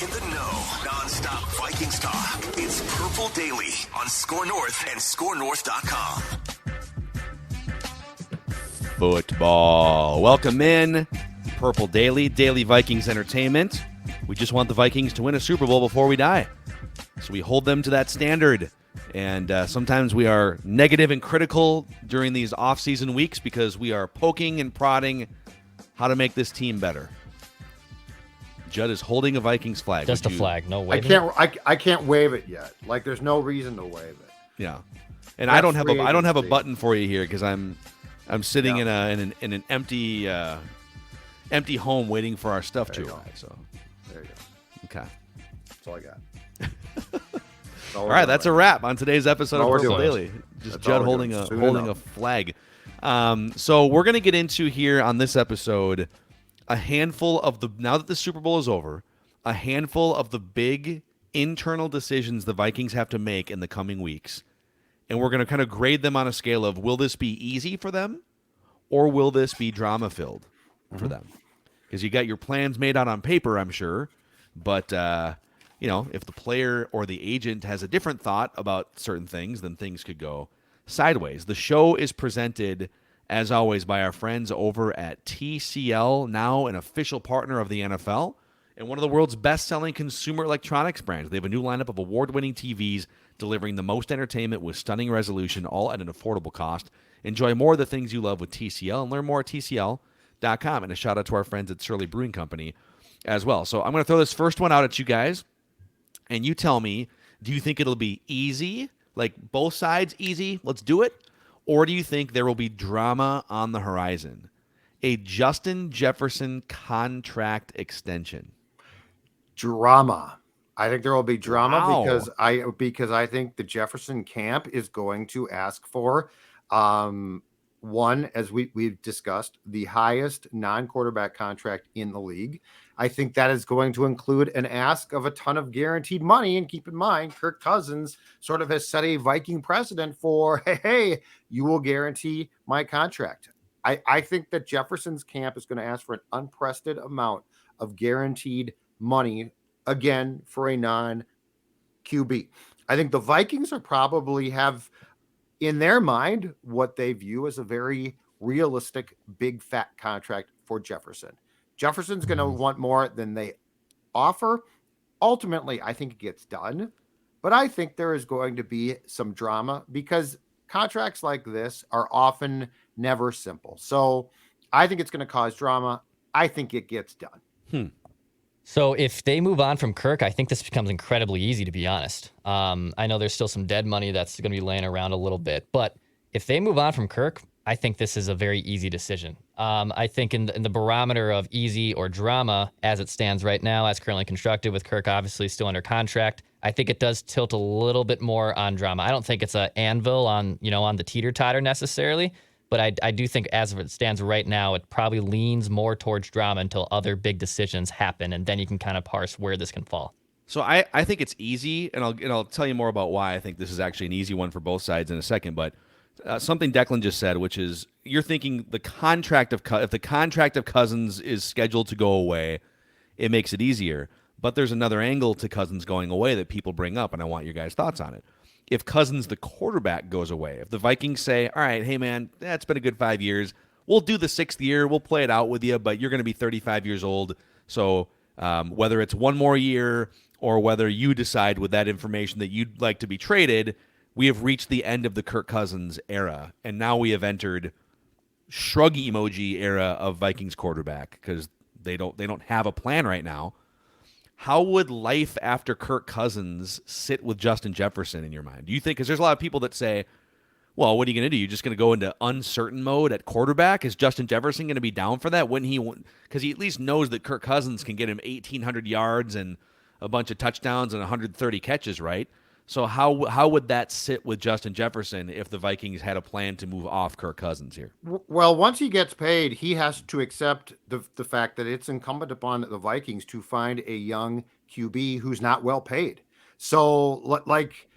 In the know, non-stop Vikings talk. It's Purple Daily on Score North and ScoreNorth.com. Football. Welcome in. Purple Daily, Daily Vikings Entertainment. We just want the Vikings to win a Super Bowl before we die. So we hold them to that standard. And sometimes we are negative and critical during these off-season weeks because we are poking and prodding how to make this team better. Judd is holding a Vikings flag. Just a flag, no waving. I can't wave it yet. Like there's no reason to wave it. Yeah, and I don't have a button for you here because I'm sitting in an empty home waiting for our stuff to arrive. So there you go. Okay, that's all I got. All right, that's a wrap on today's episode of Purple Daily. Just that's Judd holding a flag. So we're gonna get into here on this episode a handful of now that the Super Bowl is over, a handful of the big internal decisions the Vikings have to make in the coming weeks. And we're going to kind of grade them on a scale of, will this be easy for them or will this be drama-filled for them? Because you got your plans made out on paper, I'm sure. But, if the player or the agent has a different thought about certain things, then things could go sideways. The show is presented, as always, by our friends over at TCL, now an official partner of the NFL and one of the world's best-selling consumer electronics brands. They have a new lineup of award-winning TVs delivering the most entertainment with stunning resolution, all at an affordable cost. Enjoy more of the things you love with TCL and learn more at TCL.com. And a shout-out to our friends at Surly Brewing Company as well. So I'm going to throw this first one out at you guys, and you tell me, do you think it'll be easy, like both sides easy, let's do it? Or do you think there will be drama on the horizon? A Justin Jefferson contract extension. Drama. I think there will be drama Wow. because I think the Jefferson camp is going to ask for one, as we've discussed, the highest non-quarterback contract in the league. I think that is going to include an ask of a ton of guaranteed money. And keep in mind, Kirk Cousins sort of has set a Viking precedent for, hey, you will guarantee my contract. I think that Jefferson's camp is going to ask for an unprecedented amount of guaranteed money, again, for a non-QB. I think the Vikings are probably have in their mind what they view as a very realistic big fat contract for Jefferson. Jefferson's going to want more than they offer. Ultimately, I think it gets done, but I think there is going to be some drama because contracts like this are often never simple. So I think it's going to cause drama. I think it gets done. So if they move on from Kirk, I think this becomes incredibly easy, to be honest. I know there's still some dead money that's going to be laying around a little bit, but if they move on from Kirk, I think this is a very easy decision. I think in the barometer of easy or drama, as it stands right now, as currently constructed, with Kirk obviously still under contract, I think it does tilt a little bit more on drama. I don't think it's an anvil on the teeter-totter necessarily, but I do think as it stands right now, it probably leans more towards drama until other big decisions happen, and then you can kind of parse where this can fall. So I think it's easy, and I'll tell you more about why I think this is actually an easy one for both sides in a second. But something Declan just said, which is you're thinking if the contract of Cousins is scheduled to go away, it makes it easier. But there's another angle to Cousins going away that people bring up, and I want your guys' thoughts on it. If Cousins, the quarterback, goes away, if the Vikings say, all right, hey, man, it's been a good 5 years. We'll do the 6th year. We'll play it out with you, but you're going to be 35 years old. So whether it's one more year or whether you decide with that information that you'd like to be traded, we have reached the end of the Kirk Cousins era, and now we have entered shrug emoji era of Vikings quarterback because they don't have a plan right now. How would life after Kirk Cousins sit with Justin Jefferson in your mind? Do you think, because there's a lot of people that say, well, what are you going to do? You're just going to go into uncertain mode at quarterback? Is Justin Jefferson going to be down for that? Wouldn't he? Because he at least knows that Kirk Cousins can get him 1,800 yards and a bunch of touchdowns and 130 catches, right? So how would that sit with Justin Jefferson if the Vikings had a plan to move off Kirk Cousins here? Well, once he gets paid, he has to accept the fact that it's incumbent upon the Vikings to find a young QB who's not well paid. So, like,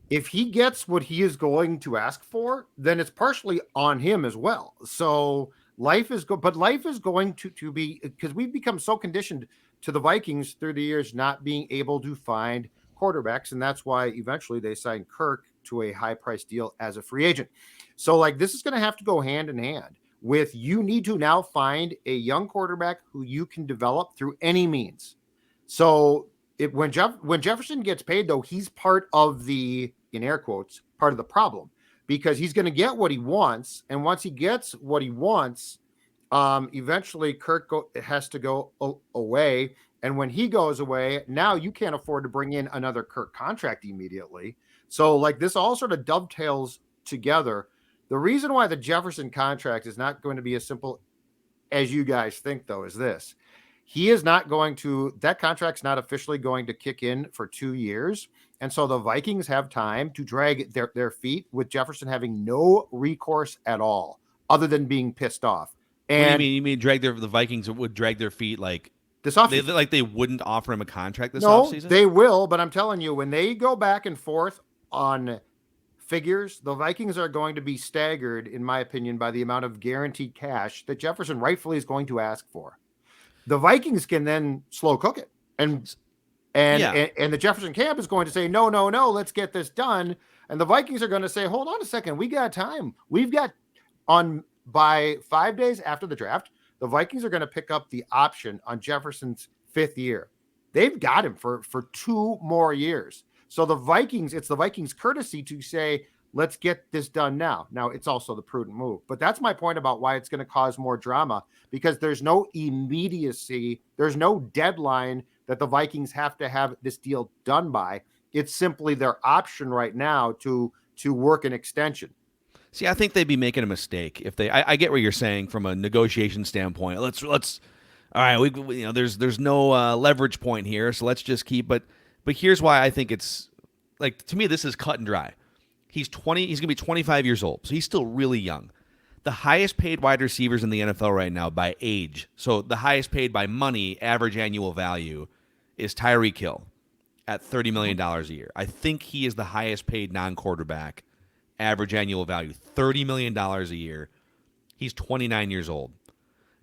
if he gets what he is going to ask for, then it's partially on him as well. So life is going to be, because we've become so conditioned to the Vikings through the years not being able to find quarterbacks. And that's why eventually they signed Kirk to a high price deal as a free agent. So like this is going to have to go hand in hand with you need to now find a young quarterback who you can develop through any means. So when Jefferson gets paid, though, he's part of the, in air quotes, part of the problem, because he's going to get what he wants. And once he gets what he wants, eventually Kirk has to go away. And when he goes away, now you can't afford to bring in another Kirk contract immediately. So like this all sort of dovetails together. The reason why the Jefferson contract is not going to be as simple as you guys think, though, is this. He is not going to, that contract's not officially going to kick in for 2 years. And so the Vikings have time to drag their feet with Jefferson having no recourse at all other than being pissed off. And what do you mean? You mean the Vikings would drag their feet like this offseason? Like they wouldn't offer him a contract this No, offseason? They will, but I'm telling you, when they go back and forth on figures, the Vikings are going to be staggered, in my opinion, by the amount of guaranteed cash that Jefferson rightfully is going to ask for. The Vikings can then slow cook it. And the Jefferson camp is going to say, no, let's get this done. And the Vikings are going to say, hold on a second, we got time. We've got by 5 days after the draft, the Vikings are going to pick up the option on Jefferson's 5th year. They've got him for 2 more years. So it's the Vikings' courtesy to say, let's get this done now. Now, it's also the prudent move. But that's my point about why it's going to cause more drama, because there's no immediacy. There's no deadline that the Vikings have to have this deal done by. It's simply their option right now to work an extension. See, I think they'd be making a mistake if they. I get what you're saying from a negotiation standpoint. Let's. All right, we there's no leverage point here, so let's just keep. But here's why I think it's like, to me, this is cut and dry. He's 20. He's gonna be 25 years old, so he's still really young. The highest paid wide receivers in the NFL right now by age, so the highest paid by money, average annual value, is Tyreek Hill at $30 million a year. I think he is the highest paid non-quarterback, average annual value, $30 million a year. He's 29 years old.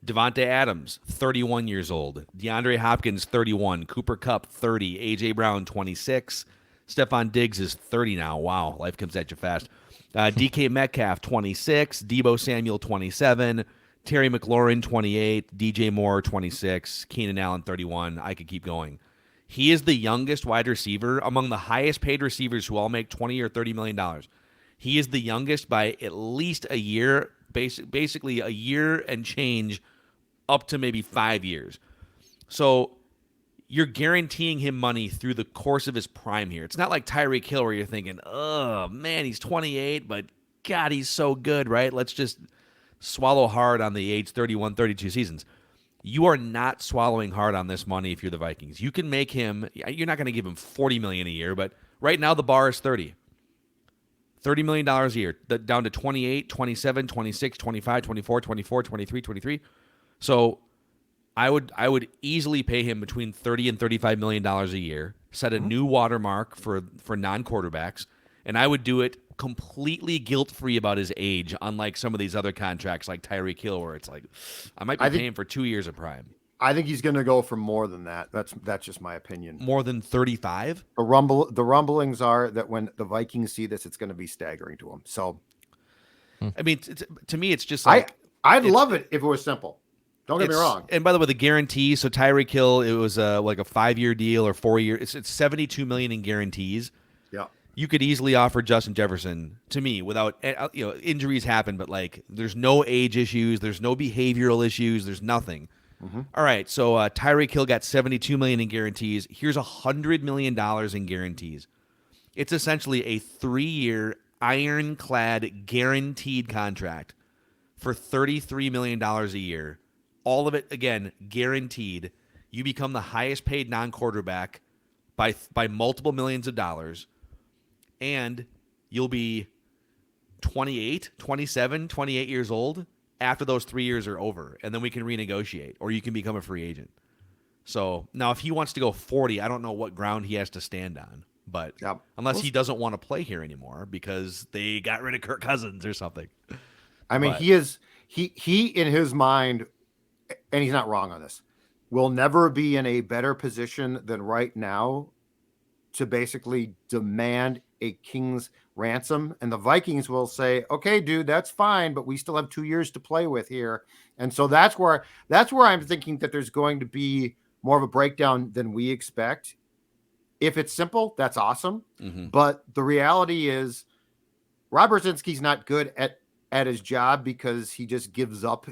Devontae Adams, 31 years old. DeAndre Hopkins, 31. Cooper Kupp, 30. A.J. Brown, 26. Stephon Diggs is 30 now. Wow, life comes at you fast. DK Metcalf, 26. Deebo Samuel, 27. Terry McLaurin, 28. DJ Moore, 26. Keenan Allen, 31. I could keep going. He is the youngest wide receiver among the highest paid receivers who all make $20 or $30 million. He is the youngest by at least a year, basically a year and change, up to maybe 5 years. So you're guaranteeing him money through the course of his prime here. It's not like Tyreek Hill where you're thinking, oh, man, he's 28, but God, he's so good, right? Let's just swallow hard on the age 31, 32 seasons. You are not swallowing hard on this money if you're the Vikings. You can make him, you're not going to give him $40 million a year, but right now the bar is 30. $30 million a year, down to 28, 27, 26, 25, 24, 24, 23, 23. So I would easily pay him between $30 and $35 million a year, set a new watermark for non-quarterbacks, and I would do it completely guilt-free about his age, unlike some of these other contracts like Tyreek Hill, where it's like, I might be paying for 2 years of prime. I think he's going to go for more than that. That's just my opinion. More than 35? The rumblings are that when the Vikings see this, it's going to be staggering to them. So, I mean, to me, it's just like, I'd love it if it was simple. Don't get me wrong. And by the way, the guarantee, so Tyreek Hill, it was like a 5-year deal or 4 year. It's $72 million in guarantees. Yeah. You could easily offer Justin Jefferson, to me, without, injuries happen, but like there's no age issues, there's no behavioral issues, there's nothing. Mm-hmm. All right, so Tyreek Hill got $72 million in guarantees. Here's $100 million in guarantees. It's essentially a 3-year ironclad guaranteed contract for $33 million a year. All of it, again, guaranteed. You become the highest paid non-quarterback by multiple millions of dollars, and you'll be 28, 27, 28 years old after those 3 years are over, and then we can renegotiate, or you can become a free agent. So now if he wants to go 40, I don't know what ground he has to stand on, but unless he doesn't want to play here anymore because they got rid of Kirk Cousins or something. I mean, he in his mind, and he's not wrong on this, will never be in a better position than right now to basically demand a king's ransom. And the Vikings will say, okay, dude, that's fine, but we still have 2 years to play with here. And so that's where I'm thinking that there's going to be more of a breakdown than we expect. If it's simple, that's awesome. Mm-hmm. But the reality is Rob Brzezinski's not good at his job because he just gives up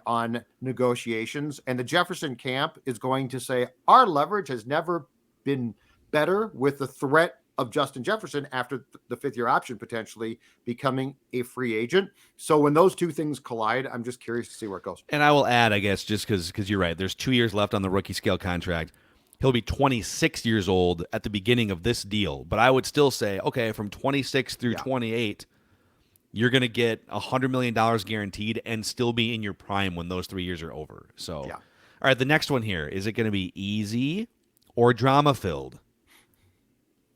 on negotiations. And the Jefferson camp is going to say, our leverage has never been better with the threat of Justin Jefferson after the 5th-year option potentially becoming a free agent. So when those two things collide, I'm just curious to see where it goes. And I will add, I guess, just because you're right, there's 2 years left on the rookie scale contract. He'll be 26 years old at the beginning of this deal. But I would still say, okay, from 26 through 28, you're going to get $100 million guaranteed and still be in your prime when those 3 years are over. So, all right, the next one here, is it going to be easy or drama-filled?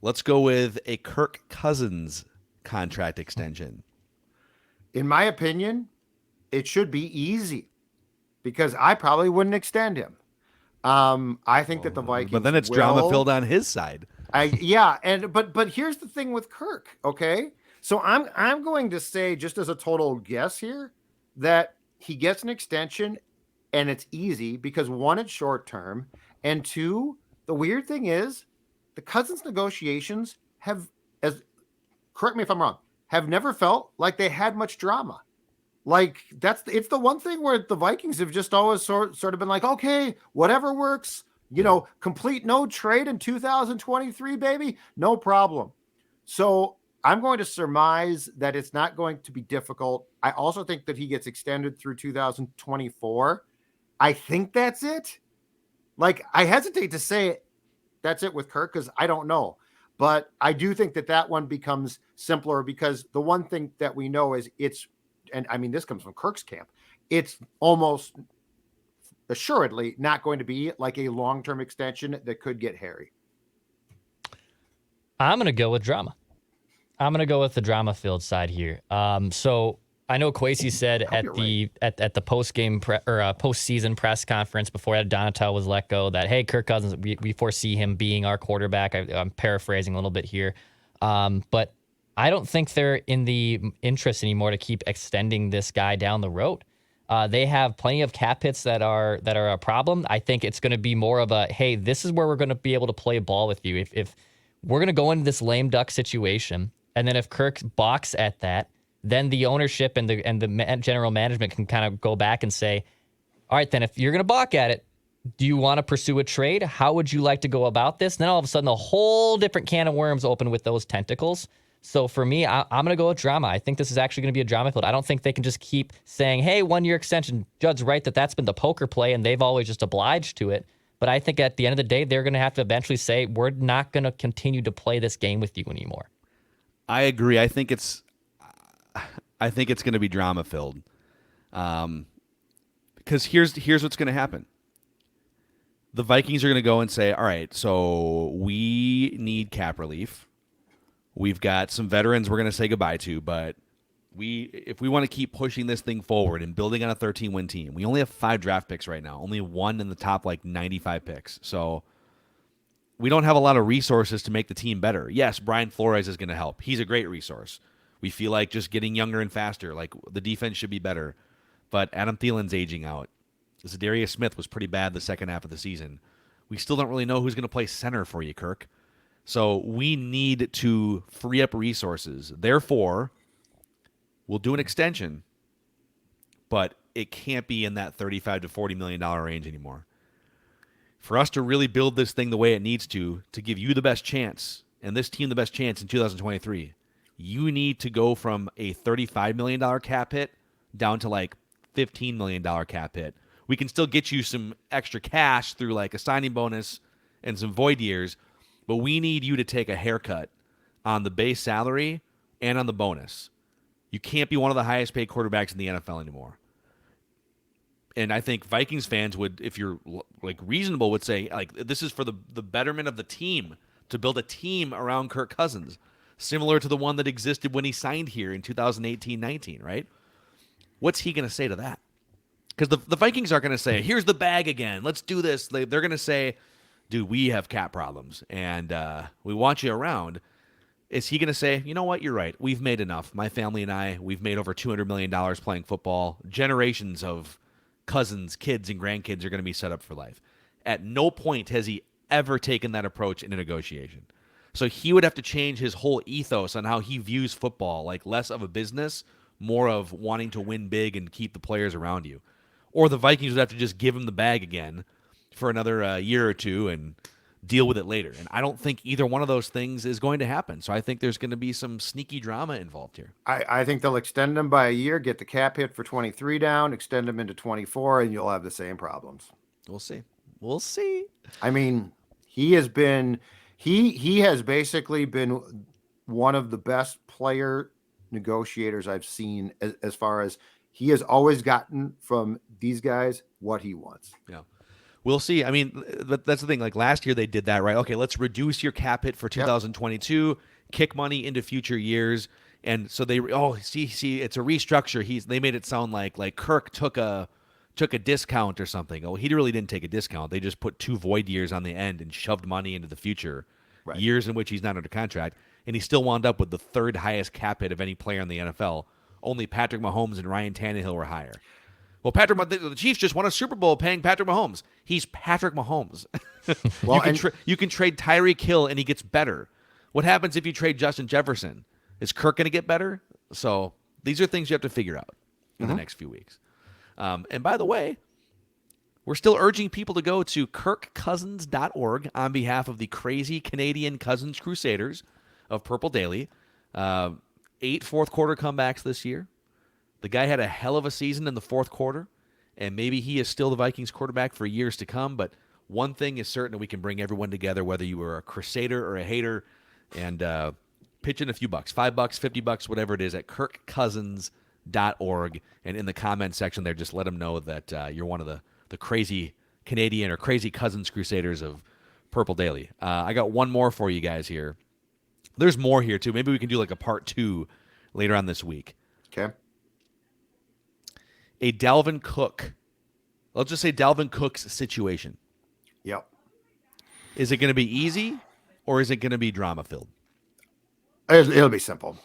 Let's go with a Kirk Cousins contract extension. In my opinion, it should be easy because I probably wouldn't extend him. I think that the Vikings, but then it's drama-filled on his side. But here's the thing with Kirk. Okay, so I'm going to say, just as a total guess here, that he gets an extension, and it's easy because 1, it's short term, and 2, the weird thing is, the Cousins negotiations correct me if I'm wrong, have never felt like they had much drama. Like it's the one thing where the Vikings have just always sort of been like, okay, whatever works, complete no trade in 2023, baby, no problem. So I'm going to surmise that it's not going to be difficult. I also think that he gets extended through 2024. I think that's it. Like, I hesitate to say that's it with Kirk because I don't know. But I do think that one becomes simpler because the one thing that we know is and I mean, this comes from Kirk's camp, it's almost assuredly not going to be like a long-term extension that could get hairy. I'm going to go with drama. I'm going to go with the drama-filled side here. So I know Kwesi said at the post-game postseason press conference before Donatel was let go that, hey, Kirk Cousins, we foresee him being our quarterback. I'm paraphrasing a little bit here. But I don't think they're in the interest anymore to keep extending this guy down the road. They have plenty of cap hits that are a problem. I think it's going to be more of a, hey, this is where we're going to be able to play ball with you. If we're going to go into this lame duck situation, and then if Kirk balks at that, then the ownership and the general management can kind of go back and say, all right, then if you're going to balk at it, do you want to pursue a trade? How would you like to go about this? And then all of a sudden, a whole different can of worms open with those tentacles. So for me, I'm going to go with drama. I think this is actually going to be a drama field. I don't think they can just keep saying, hey, 1-year extension. Judd's right that's been the poker play, and they've always just obliged to it. But I think at the end of the day, they're going to have to eventually say, we're not going to continue to play this game with you anymore. I agree. I think it's going to be drama filled, because here's what's going to happen. The Vikings are going to go and say, all right, so we need cap relief. We've got some veterans we're going to say goodbye to, but if we want to keep pushing this thing forward and building on a 13-win team, we only have 5 draft picks right now, only 1 in the top 95 picks. So we don't have a lot of resources to make the team better. Yes, Brian Flores is going to help. He's a great resource. We feel like just getting younger and faster, like the defense should be better. But Adam Thielen's aging out. Zadarius Smith was pretty bad the second half of the season. We still don't really know who's going to play center for you, Kirk. So we need to free up resources. Therefore, we'll do an extension, but it can't be in that $35 to $40 million range anymore. For us to really build this thing the way it needs to give you the best chance and this team the best chance in 2023, you need to go from a $35 million cap hit down to $15 million cap hit. We can still get you some extra cash through a signing bonus and some void years, but we need you to take a haircut on the base salary and on the bonus. You can't be one of the highest paid quarterbacks in the NFL anymore. And I think Vikings fans would, if you're reasonable, would say this is for the betterment of the team, to build a team around Kirk Cousins, similar to the one that existed when he signed here in 2018-19, right? What's he going to say to that? Because the Vikings aren't going to say, here's the bag again, let's do this. They're going to say, dude, we have cap problems, and we want you around. Is he going to say, you know what, you're right, we've made enough. My family and I, we've made over $200 million playing football. Generations of cousins, kids, and grandkids are going to be set up for life. At no point has he ever taken that approach in a negotiation. So he would have to change his whole ethos on how he views football, like less of a business, more of wanting to win big and keep the players around you. Or the Vikings would have to just give him the bag again for another year or two and deal with it later. And I don't think either one of those things is going to happen. So I think there's going to be some sneaky drama involved here. I think they'll extend him by a year, get the cap hit for 23 down, extend him into 24, and you'll have the same problems. We'll see. We'll see. I mean, he has basically been one of the best player negotiators I've seen as far as he has always gotten from these guys what he wants. Yeah. We'll see. I mean, that's the thing. Like last year they did that, right? Okay, let's reduce your cap hit for 2022, kick money into future years. And so they see it's a restructure. They made it sound like Kirk took a discount or something. Oh, he really didn't take a discount. They just put 2 void years on the end and shoved money into the future, right. Years in which he's not under contract, and he still wound up with the 3rd highest cap hit of any player in the NFL. Only Patrick Mahomes and Ryan Tannehill were higher. Well, the Chiefs just won a Super Bowl paying Patrick Mahomes. He's Patrick Mahomes. Well, you can trade Tyreek Hill and he gets better. What happens if you trade Justin Jefferson? Is Kirk going to get better? So these are things you have to figure out in the next few weeks. And by the way, we're still urging people to go to kirkcousins.org on behalf of the crazy Canadian Cousins Crusaders of Purple Daily. 8 fourth-quarter comebacks this year. The guy had a hell of a season in the 4th quarter, and maybe he is still the Vikings quarterback for years to come, but one thing is certain, we can bring everyone together, whether you were a Crusader or a hater, and pitch in a few bucks, $5, $50, whatever it is, at kirkcousins.org, and in the comment section there, just let them know that you're one of the crazy Canadian or crazy Cousins Crusaders of Purple Daily. I got one more for you guys here. There's more here, too. Maybe we can do like a part 2 later on this week. Okay. A Dalvin Cook. Let's just say Dalvin Cook's situation. Yep. Is it going to be easy or is it going to be drama-filled? It'll be simple.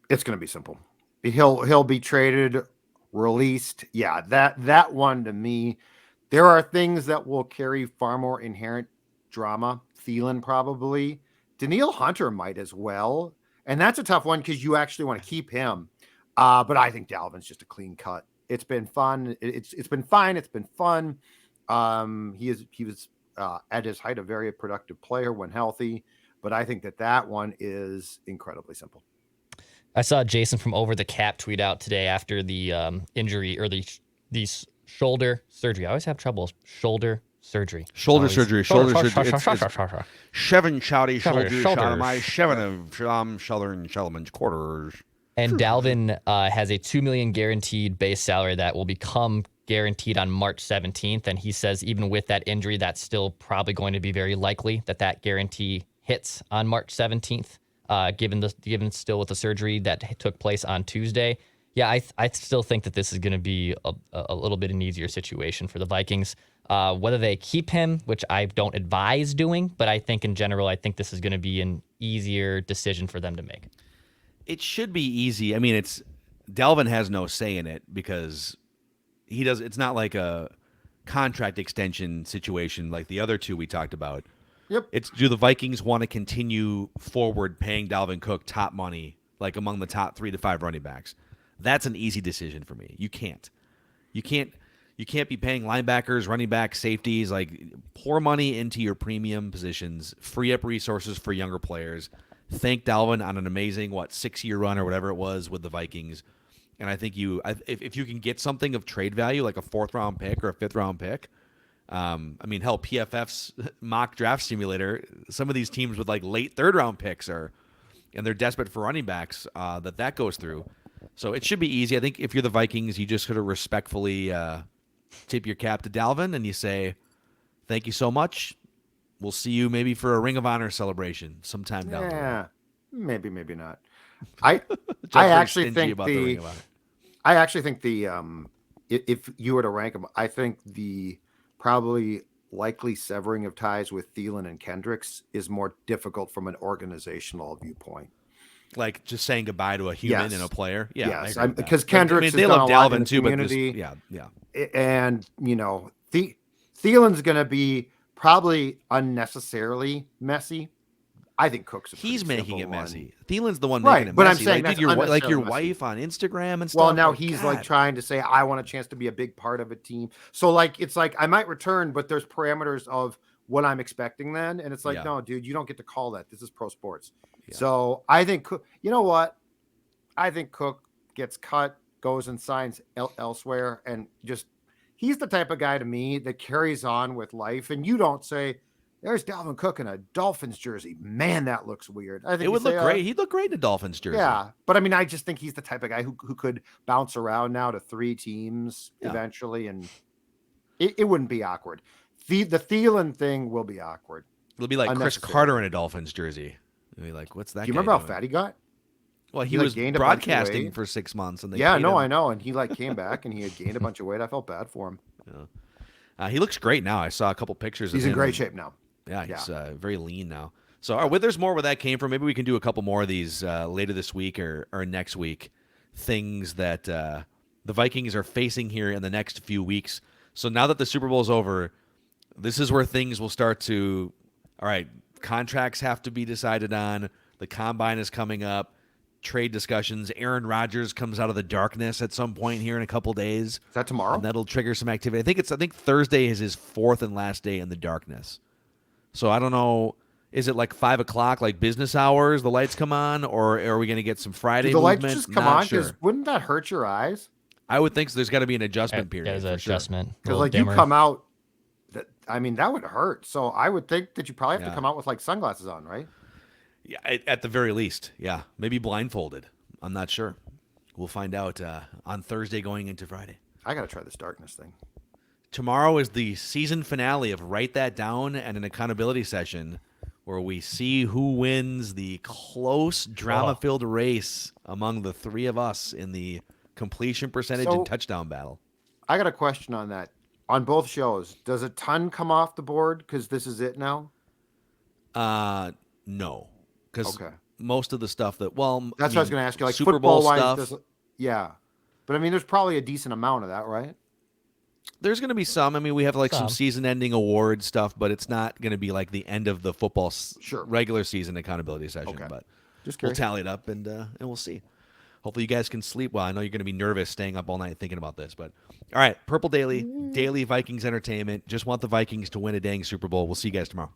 It's going to be simple. He'll be traded, released. Yeah, that one to me, there are things that will carry far more inherent drama. Thielen probably. Danielle Hunter might as well. And that's a tough one because you actually want to keep him. But I think Dalvin's just a clean cut. It's been fun. It's been fine. It's been fun. He was at his height a very productive player when healthy. But I think that one is incredibly simple. I saw Jason from Over the Cap tweet out today after the injury or the shoulder surgery. I always have trouble. Shoulder surgery. Shoulder surgery. Seven shouty shoulders out of my 7 of Sheldon's quarters. And Dalvin has a $2 million guaranteed base salary that will become guaranteed on March 17th. And he says even with that injury, that's still probably going to be very likely that guarantee hits on March 17th, given still with the surgery that took place on Tuesday. Yeah, I still think that this is going to be a little bit an easier situation for the Vikings. Whether they keep him, which I don't advise doing, but I think in general, I think this is going to be an easier decision for them to make. It should be easy. I mean, Dalvin has no say in it because it's not like a contract extension situation like the other two we talked about. Yep. Do the Vikings want to continue forward paying Dalvin Cook top money, like among the top 3 to 5 running backs? That's an easy decision for me. You can't be paying linebackers, running backs, safeties, like pour money into your premium positions, free up resources for younger players. Thank Dalvin on an amazing 6-year run or whatever it was with the Vikings, and I think if you can get something of trade value like a 4th round pick or a 5th round pick, I mean hell, PFF's mock draft simulator, some of these teams with like late 3rd round picks and they're desperate for running backs that goes through, so it should be easy. I think if you're the Vikings, you just sort of respectfully tip your cap to Dalvin and you say thank you so much. We'll see you maybe for a Ring of Honor celebration sometime down the road. Yeah, maybe I actually think if you were to rank them, I think the probably likely severing of ties with Thielen and Kendricks is more difficult from an organizational viewpoint. Like just saying goodbye to a human Yes. and a player. Yeah, Yes, I agree with that. because Kendricks has they done love a lot in Dalvin the too, but community. yeah. And Thielen's going to be probably unnecessarily messy. I think Cook's a pretty He's making simple it one. messy. Thielen's the one Right, making it but I'm messy. saying like, dude, that's like your unnecessarily messy. wife on Instagram and stuff. Well, now like, he's God. like trying to say, I want a chance to be a big part of a team. So like, it's like, I might return, but there's parameters of what I'm expecting then. And it's like, Yeah. no, dude, you don't get to call that. This is pro sports. Yeah. So I think, you know what? I think Cook gets cut, goes and signs elsewhere. And just, he's the type of guy to me that carries on with life. And you don't say, there's Dalvin Cook in a Dolphins jersey. Man, that looks weird. I think It would look great. He'd look great in a Dolphins jersey. Yeah, but I mean, I just think he's the type of guy who could bounce around now to 3 teams eventually, and it wouldn't be awkward. The Thielen thing will be awkward. It'll be like Chris Carter in a Dolphins jersey. You'll be like, what's that? Do you remember how fat he got? Well, he was gained broadcasting for 6 months, and I know, and he like came back and he had gained a bunch of weight. I felt bad for him. Yeah. He looks great now. I saw a couple pictures. He's in great shape now. Yeah, he's very lean now. So, all right, there's more where that came from. Maybe we can do a couple more of these later this week or next week. Things that the Vikings are facing here in the next few weeks. So now that the Super Bowl is over, this is where things will start to. All right, contracts have to be decided on. The combine is coming up. Trade discussions. Aaron Rodgers comes out of the darkness at some point here in a couple days. Is that tomorrow? And that'll trigger some activity. I think Thursday is his 4th and last day in the darkness. So I don't know. Is it like 5 o'clock, like business hours? The lights come on, or are we going to get some Friday Do the movement? lights just come Not on? sure. Because wouldn't that hurt your eyes? I would think so. There's got to be an adjustment period. There's an adjustment. Because like you come out, that would hurt. So I would think that you probably have to come out with like sunglasses on, right? Yeah, at the very least. Yeah, maybe blindfolded. I'm not sure. We'll find out on Thursday going into Friday. I got to try this darkness thing. Tomorrow is the season finale of Write That Down and an accountability session where we see who wins the close, drama-filled race among the 3 of us in the completion percentage and touchdown battle. I got a question on that. On both shows, does a ton come off the board because this is it now? No. Because most of the stuff that's what I was going to ask you. Like Super Bowl football-wise, stuff. But I mean, there's probably a decent amount of that, right? There's going to be some. I mean, we have like some season-ending award stuff, but it's not going to be like the end of the football regular season accountability session. Okay. But just we'll tally it up and we'll see. Hopefully, you guys can sleep well. I know you're going to be nervous staying up all night thinking about this, but all right, Purple Daily, daily Vikings entertainment. Just want the Vikings to win a dang Super Bowl. We'll see you guys tomorrow.